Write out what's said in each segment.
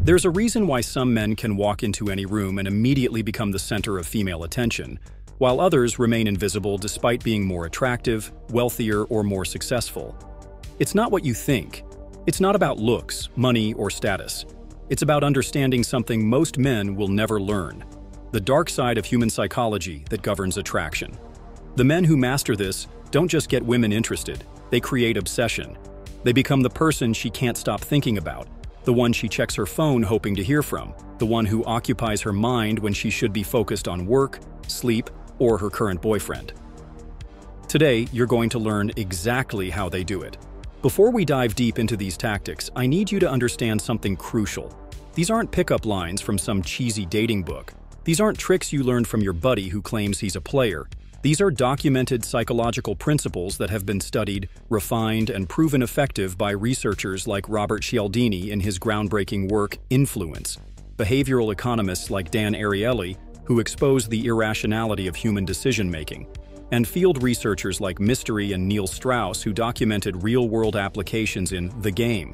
There's a reason why some men can walk into any room and immediately become the center of female attention, while others remain invisible despite being more attractive, wealthier, or more successful. It's not what you think. It's not about looks, money, or status. It's about understanding something most men will never learn: the dark side of human psychology that governs attraction. The men who master this don't just get women interested, they create obsession. They become the person she can't stop thinking about, the one she checks her phone hoping to hear from, the one who occupies her mind when she should be focused on work, sleep, or her current boyfriend. Today, you're going to learn exactly how they do it. Before we dive deep into these tactics, I need you to understand something crucial. These aren't pickup lines from some cheesy dating book. These aren't tricks you learned from your buddy who claims he's a player. These are documented psychological principles that have been studied, refined, and proven effective by researchers like Robert Cialdini in his groundbreaking work, Influence, behavioral economists like Dan Ariely, who expose the irrationality of human decision-making, and field researchers like Mystery and Neil Strauss, who documented real-world applications in The Game.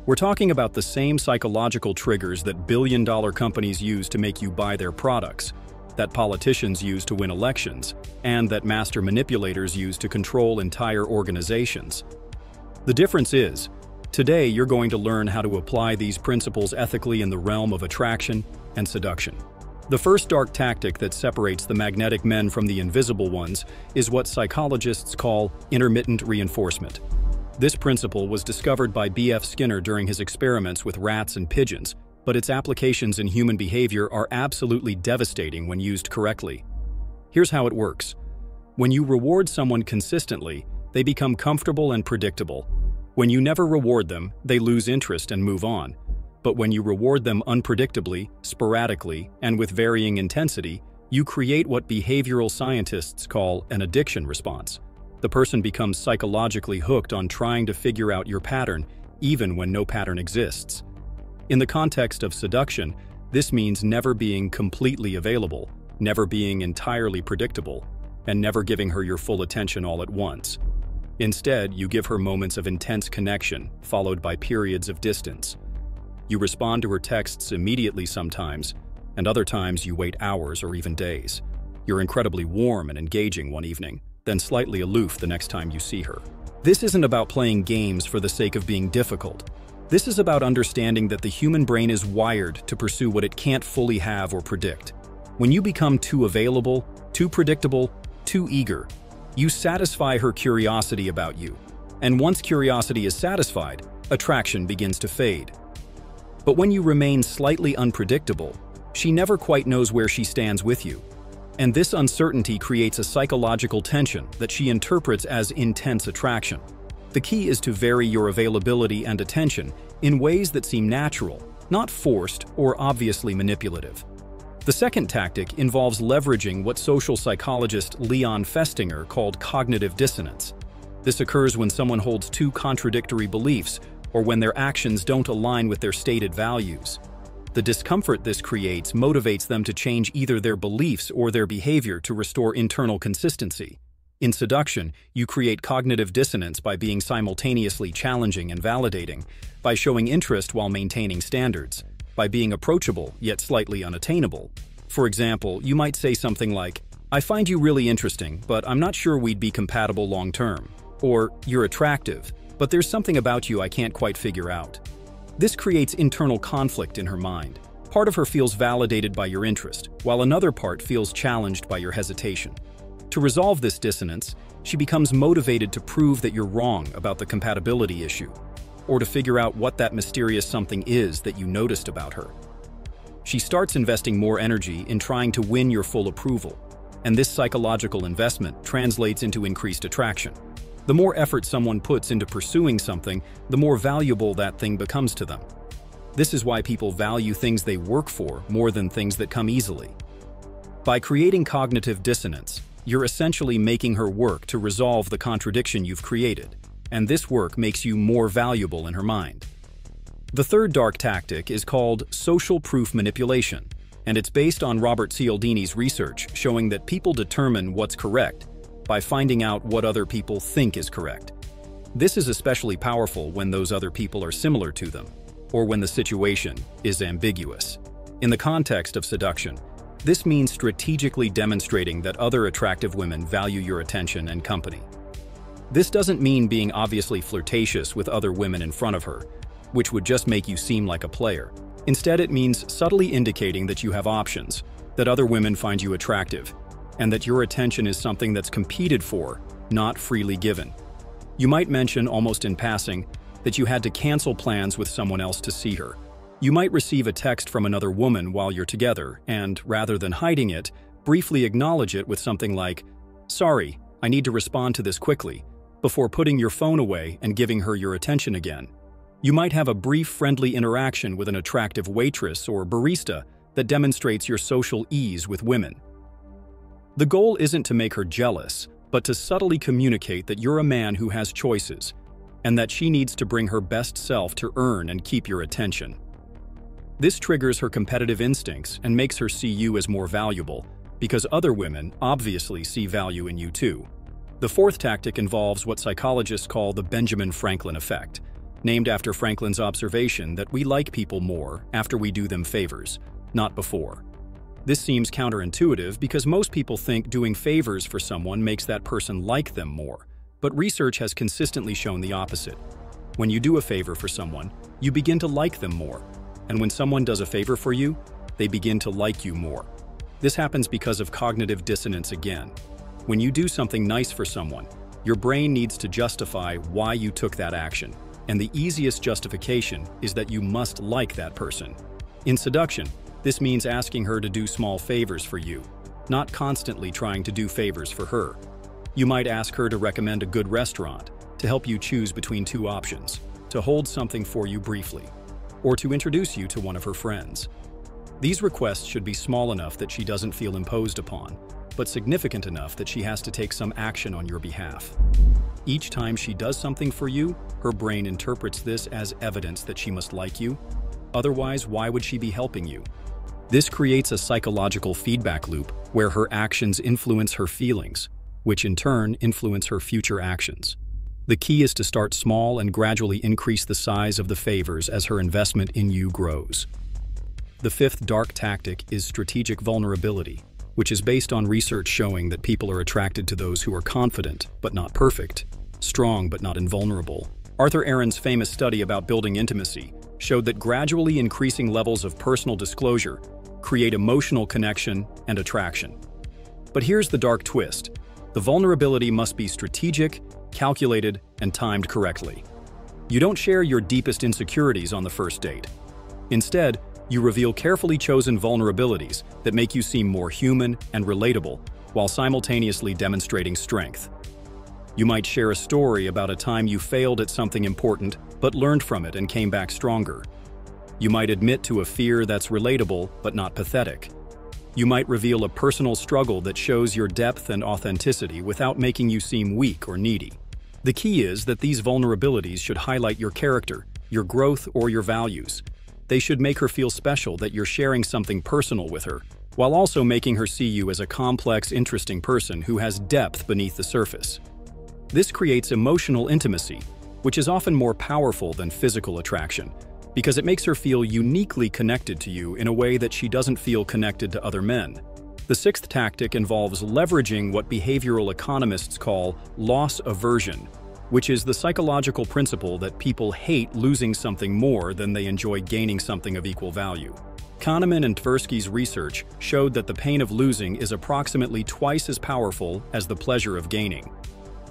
We're talking about the same psychological triggers that billion-dollar companies use to make you buy their products, that politicians use to win elections, and that master manipulators use to control entire organizations. The difference is, today you're going to learn how to apply these principles ethically in the realm of attraction and seduction. The first dark tactic that separates the magnetic men from the invisible ones is what psychologists call intermittent reinforcement. This principle was discovered by B.F. Skinner during his experiments with rats and pigeons, but its applications in human behavior are absolutely devastating when used correctly. Here's how it works. When you reward someone consistently, they become comfortable and predictable. When you never reward them, they lose interest and move on. But when you reward them unpredictably, sporadically, and with varying intensity, you create what behavioral scientists call an addiction response. The person becomes psychologically hooked on trying to figure out your pattern, even when no pattern exists. In the context of seduction, this means never being completely available, never being entirely predictable, and never giving her your full attention all at once. Instead, you give her moments of intense connection, followed by periods of distance. You respond to her texts immediately sometimes, and other times you wait hours or even days. You're incredibly warm and engaging one evening, then slightly aloof the next time you see her. This isn't about playing games for the sake of being difficult. This is about understanding that the human brain is wired to pursue what it can't fully have or predict. When you become too available, too predictable, too eager, you satisfy her curiosity about you. And once curiosity is satisfied, attraction begins to fade. But when you remain slightly unpredictable, she never quite knows where she stands with you. And this uncertainty creates a psychological tension that she interprets as intense attraction. The key is to vary your availability and attention in ways that seem natural, not forced or obviously manipulative. The second tactic involves leveraging what social psychologist Leon Festinger called cognitive dissonance. This occurs when someone holds two contradictory beliefs or when their actions don't align with their stated values. The discomfort this creates motivates them to change either their beliefs or their behavior to restore internal consistency. In seduction, you create cognitive dissonance by being simultaneously challenging and validating, by showing interest while maintaining standards, by being approachable yet slightly unattainable. For example, you might say something like, "I find you really interesting, but I'm not sure we'd be compatible long term." Or, "You're attractive, but there's something about you I can't quite figure out." This creates internal conflict in her mind. Part of her feels validated by your interest, while another part feels challenged by your hesitation. To resolve this dissonance, she becomes motivated to prove that you're wrong about the compatibility issue, or to figure out what that mysterious something is that you noticed about her. She starts investing more energy in trying to win your full approval, and this psychological investment translates into increased attraction. The more effort someone puts into pursuing something, the more valuable that thing becomes to them. This is why people value things they work for more than things that come easily. By creating cognitive dissonance, you're essentially making her work to resolve the contradiction you've created, and this work makes you more valuable in her mind. The third dark tactic is called social proof manipulation, and it's based on Robert Cialdini's research showing that people determine what's correct by finding out what other people think is correct. This is especially powerful when those other people are similar to them. or when the situation is ambiguous. In the context of seduction, this means strategically demonstrating that other attractive women value your attention and company. This doesn't mean being obviously flirtatious with other women in front of her, which would just make you seem like a player. Instead, it means subtly indicating that you have options, that other women find you attractive, and that your attention is something that's competed for, not freely given. You might mention, almost in passing, that you had to cancel plans with someone else to see her. You might receive a text from another woman while you're together, and rather than hiding it, briefly acknowledge it with something like, "Sorry, I need to respond to this quickly," before putting your phone away and giving her your attention again. You might have a brief friendly interaction with an attractive waitress or barista that demonstrates your social ease with women. The goal isn't to make her jealous, but to subtly communicate that you're a man who has choices, and that she needs to bring her best self to earn and keep your attention. This triggers her competitive instincts and makes her see you as more valuable, because other women obviously see value in you too. The fourth tactic involves what psychologists call the Benjamin Franklin effect, named after Franklin's observation that we like people more after we do them favors, not before. This seems counterintuitive because most people think doing favors for someone makes that person like them more, but research has consistently shown the opposite. When you do a favor for someone, you begin to like them more, and when someone does a favor for you, they begin to like you more. This happens because of cognitive dissonance again. When you do something nice for someone, your brain needs to justify why you took that action, and the easiest justification is that you must like that person. In seduction, this means asking her to do small favors for you, not constantly trying to do favors for her. You might ask her to recommend a good restaurant, to help you choose between two options, to hold something for you briefly, or to introduce you to one of her friends. These requests should be small enough that she doesn't feel imposed upon, but significant enough that she has to take some action on your behalf. Each time she does something for you, her brain interprets this as evidence that she must like you. Otherwise, why would she be helping you? This creates a psychological feedback loop where her actions influence her feelings, which in turn influence her future actions. The key is to start small and gradually increase the size of the favors as her investment in you grows. The fifth dark tactic is strategic vulnerability, which is based on research showing that people are attracted to those who are confident but not perfect, strong but not invulnerable. Arthur Aaron's famous study about building intimacy showed that gradually increasing levels of personal disclosure create emotional connection and attraction. But here's the dark twist. The vulnerability must be strategic, calculated, and timed correctly. You don't share your deepest insecurities on the first date. Instead, you reveal carefully chosen vulnerabilities that make you seem more human and relatable while simultaneously demonstrating strength. You might share a story about a time you failed at something important but learned from it and came back stronger. You might admit to a fear that's relatable but not pathetic. You might reveal a personal struggle that shows your depth and authenticity without making you seem weak or needy. The key is that these vulnerabilities should highlight your character, your growth, or your values. They should make her feel special that you're sharing something personal with her, while also making her see you as a complex, interesting person who has depth beneath the surface. This creates emotional intimacy, which is often more powerful than physical attraction, because it makes her feel uniquely connected to you in a way that she doesn't feel connected to other men. The sixth tactic involves leveraging what behavioral economists call loss aversion, which is the psychological principle that people hate losing something more than they enjoy gaining something of equal value. Kahneman and Tversky's research showed that the pain of losing is approximately twice as powerful as the pleasure of gaining.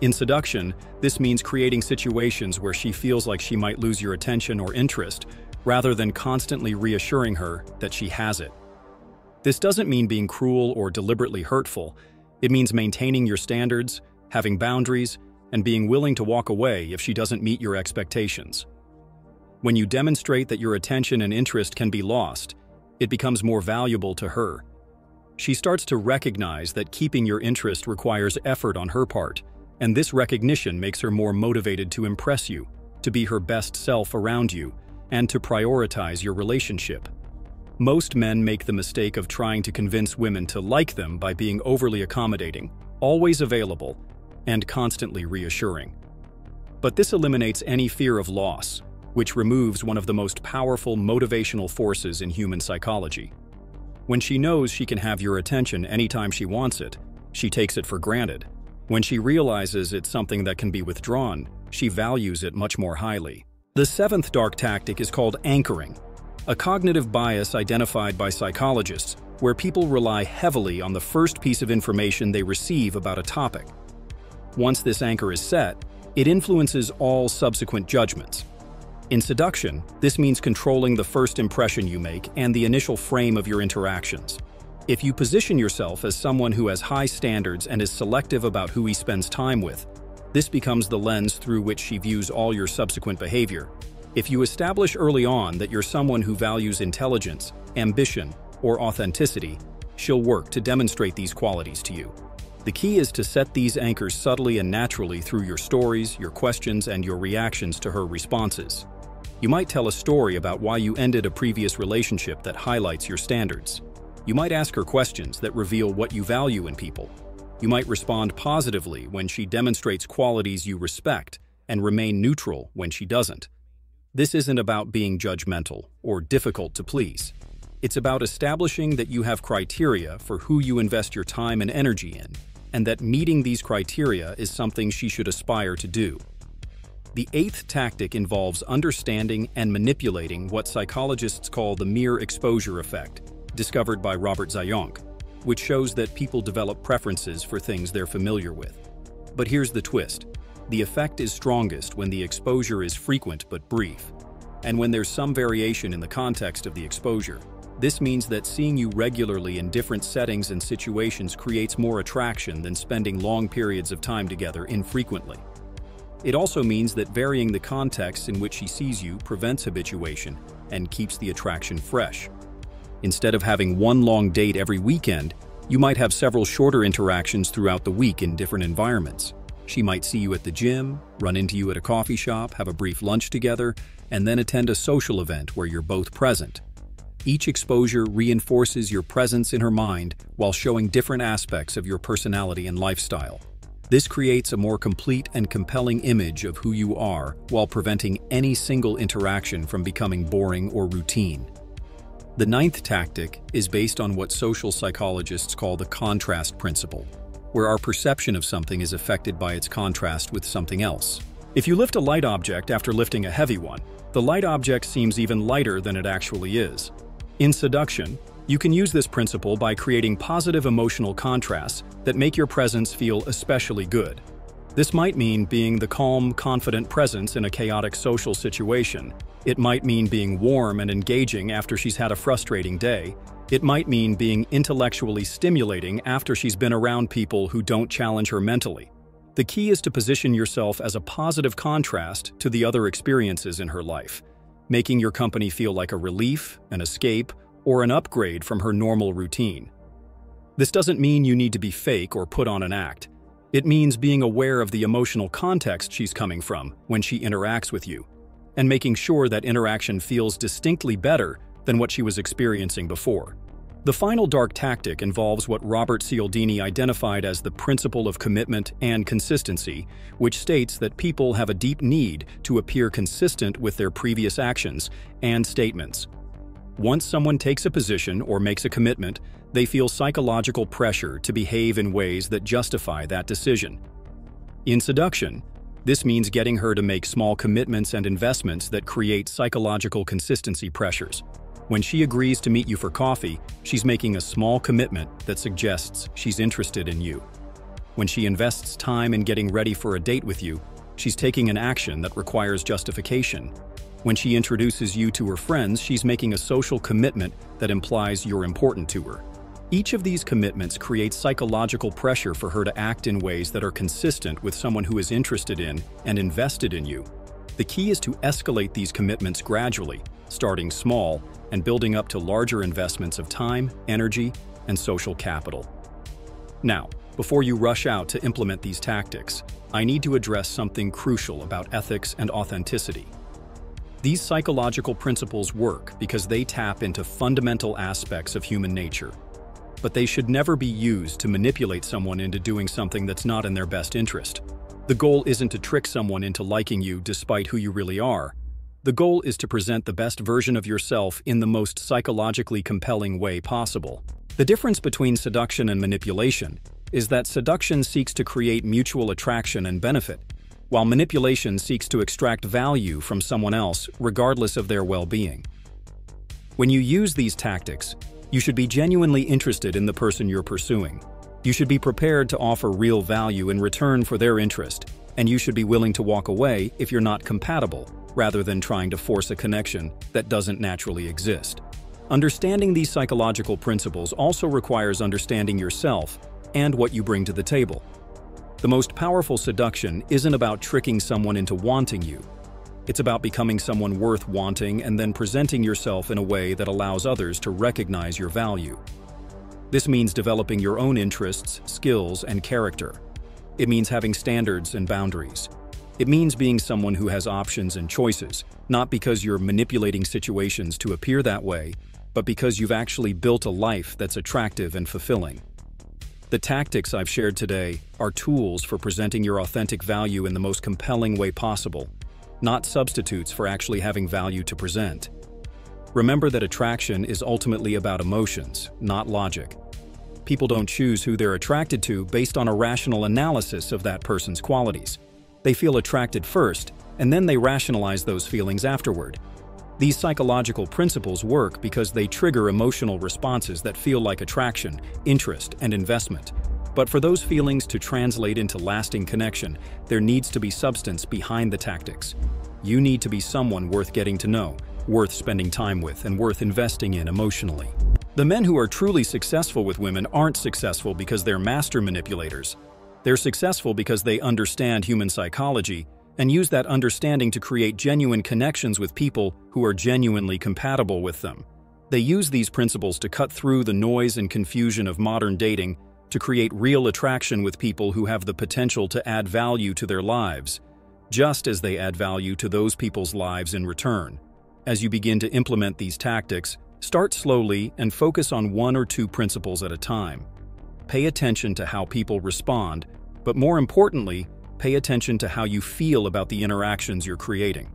In seduction, this means creating situations where she feels like she might lose your attention or interest, rather than constantly reassuring her that she has it. This doesn't mean being cruel or deliberately hurtful. It means maintaining your standards, having boundaries, and being willing to walk away if she doesn't meet your expectations. When you demonstrate that your attention and interest can be lost, it becomes more valuable to her. She starts to recognize that keeping your interest requires effort on her part, and this recognition makes her more motivated to impress you, to be her best self around you, and to prioritize your relationship. Most men make the mistake of trying to convince women to like them by being overly accommodating, always available, and constantly reassuring. But this eliminates any fear of loss. which removes one of the most powerful motivational forces in human psychology. When she knows she can have your attention anytime she wants it, she takes it for granted. When she realizes it's something that can be withdrawn, she values it much more highly. The seventh dark tactic is called anchoring, a cognitive bias identified by psychologists where people rely heavily on the first piece of information they receive about a topic. Once this anchor is set, it influences all subsequent judgments. In seduction, this means controlling the first impression you make and the initial frame of your interactions. If you position yourself as someone who has high standards and is selective about who he spends time with, this becomes the lens through which she views all your subsequent behavior. If you establish early on that you're someone who values intelligence, ambition, or authenticity, she'll work to demonstrate these qualities to you. The key is to set these anchors subtly and naturally through your stories, your questions, and your reactions to her responses. You might tell a story about why you ended a previous relationship that highlights your standards. You might ask her questions that reveal what you value in people. You might respond positively when she demonstrates qualities you respect and remain neutral when she doesn't. This isn't about being judgmental or difficult to please. It's about establishing that you have criteria for who you invest your time and energy in, and that meeting these criteria is something she should aspire to do. The eighth tactic involves understanding and manipulating what psychologists call the mere exposure effect, discovered by Robert Zayonk, which shows that people develop preferences for things they're familiar with. But here's the twist. The effect is strongest when the exposure is frequent but brief, and when there's some variation in the context of the exposure. This means that seeing you regularly in different settings and situations creates more attraction than spending long periods of time together infrequently. It also means that varying the context in which she sees you prevents habituation and keeps the attraction fresh. Instead of having one long date every weekend, you might have several shorter interactions throughout the week in different environments. She might see you at the gym, run into you at a coffee shop, have a brief lunch together, and then attend a social event where you're both present. Each exposure reinforces your presence in her mind while showing different aspects of your personality and lifestyle. This creates a more complete and compelling image of who you are while preventing any single interaction from becoming boring or routine. The ninth tactic is based on what social psychologists call the contrast principle, where our perception of something is affected by its contrast with something else. If you lift a light object after lifting a heavy one, the light object seems even lighter than it actually is. In seduction, you can use this principle by creating positive emotional contrasts that make your presence feel especially good. This might mean being the calm, confident presence in a chaotic social situation. It might mean being warm and engaging after she's had a frustrating day. It might mean being intellectually stimulating after she's been around people who don't challenge her mentally. The key is to position yourself as a positive contrast to the other experiences in her life, making your company feel like a relief, an escape, or an upgrade from her normal routine. This doesn't mean you need to be fake or put on an act. It means being aware of the emotional context she's coming from when she interacts with you, and making sure that interaction feels distinctly better than what she was experiencing before. The final dark tactic involves what Robert Cialdini identified as the principle of commitment and consistency, which states that people have a deep need to appear consistent with their previous actions and statements. Once someone takes a position or makes a commitment, they feel psychological pressure to behave in ways that justify that decision. In seduction, this means getting her to make small commitments and investments that create psychological consistency pressures. When she agrees to meet you for coffee, she's making a small commitment that suggests she's interested in you. When she invests time in getting ready for a date with you, she's taking an action that requires justification. When she introduces you to her friends, she's making a social commitment that implies you're important to her. Each of these commitments creates psychological pressure for her to act in ways that are consistent with someone who is interested in and invested in you. The key is to escalate these commitments gradually, starting small and building up to larger investments of time, energy, and social capital. Now, before you rush out to implement these tactics, I need to address something crucial about ethics and authenticity. These psychological principles work because they tap into fundamental aspects of human nature. But they should never be used to manipulate someone into doing something that's not in their best interest. The goal isn't to trick someone into liking you despite who you really are. The goal is to present the best version of yourself in the most psychologically compelling way possible. The difference between seduction and manipulation is that seduction seeks to create mutual attraction and benefit, while manipulation seeks to extract value from someone else regardless of their well-being. When you use these tactics, you should be genuinely interested in the person you're pursuing. You should be prepared to offer real value in return for their interest, and you should be willing to walk away if you're not compatible, rather than trying to force a connection that doesn't naturally exist. Understanding these psychological principles also requires understanding yourself and what you bring to the table. The most powerful seduction isn't about tricking someone into wanting you. It's about becoming someone worth wanting and then presenting yourself in a way that allows others to recognize your value. This means developing your own interests, skills, and character. It means having standards and boundaries. It means being someone who has options and choices, not because you're manipulating situations to appear that way, but because you've actually built a life that's attractive and fulfilling. The tactics I've shared today are tools for presenting your authentic value in the most compelling way possible, not substitutes for actually having value to present. Remember that attraction is ultimately about emotions, not logic. People don't choose who they're attracted to based on a rational analysis of that person's qualities. They feel attracted first, and then they rationalize those feelings afterward. These psychological principles work because they trigger emotional responses that feel like attraction, interest, and investment. But for those feelings to translate into lasting connection, there needs to be substance behind the tactics. You need to be someone worth getting to know, worth spending time with, and worth investing in emotionally. The men who are truly successful with women aren't successful because they're master manipulators. They're successful because they understand human psychology and use that understanding to create genuine connections with people who are genuinely compatible with them. They use these principles to cut through the noise and confusion of modern dating to create real attraction with people who have the potential to add value to their lives, just as they add value to those people's lives in return. As you begin to implement these tactics, start slowly and focus on one or two principles at a time. Pay attention to how people respond, but more importantly, pay attention to how you feel about the interactions you're creating.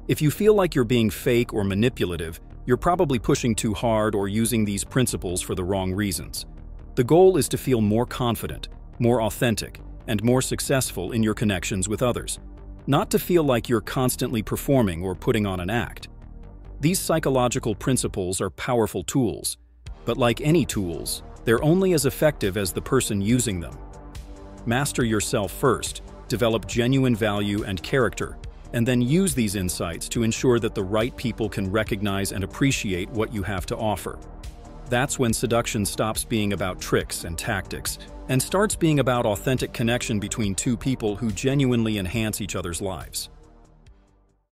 If you feel like you're being fake or manipulative, you're probably pushing too hard or using these principles for the wrong reasons. The goal is to feel more confident, more authentic, and more successful in your connections with others, not to feel like you're constantly performing or putting on an act. These psychological principles are powerful tools, but like any tools, they're only as effective as the person using them. Master yourself first, develop genuine value and character, and then use these insights to ensure that the right people can recognize and appreciate what you have to offer. That's when seduction stops being about tricks and tactics and starts being about authentic connection between two people who genuinely enhance each other's lives.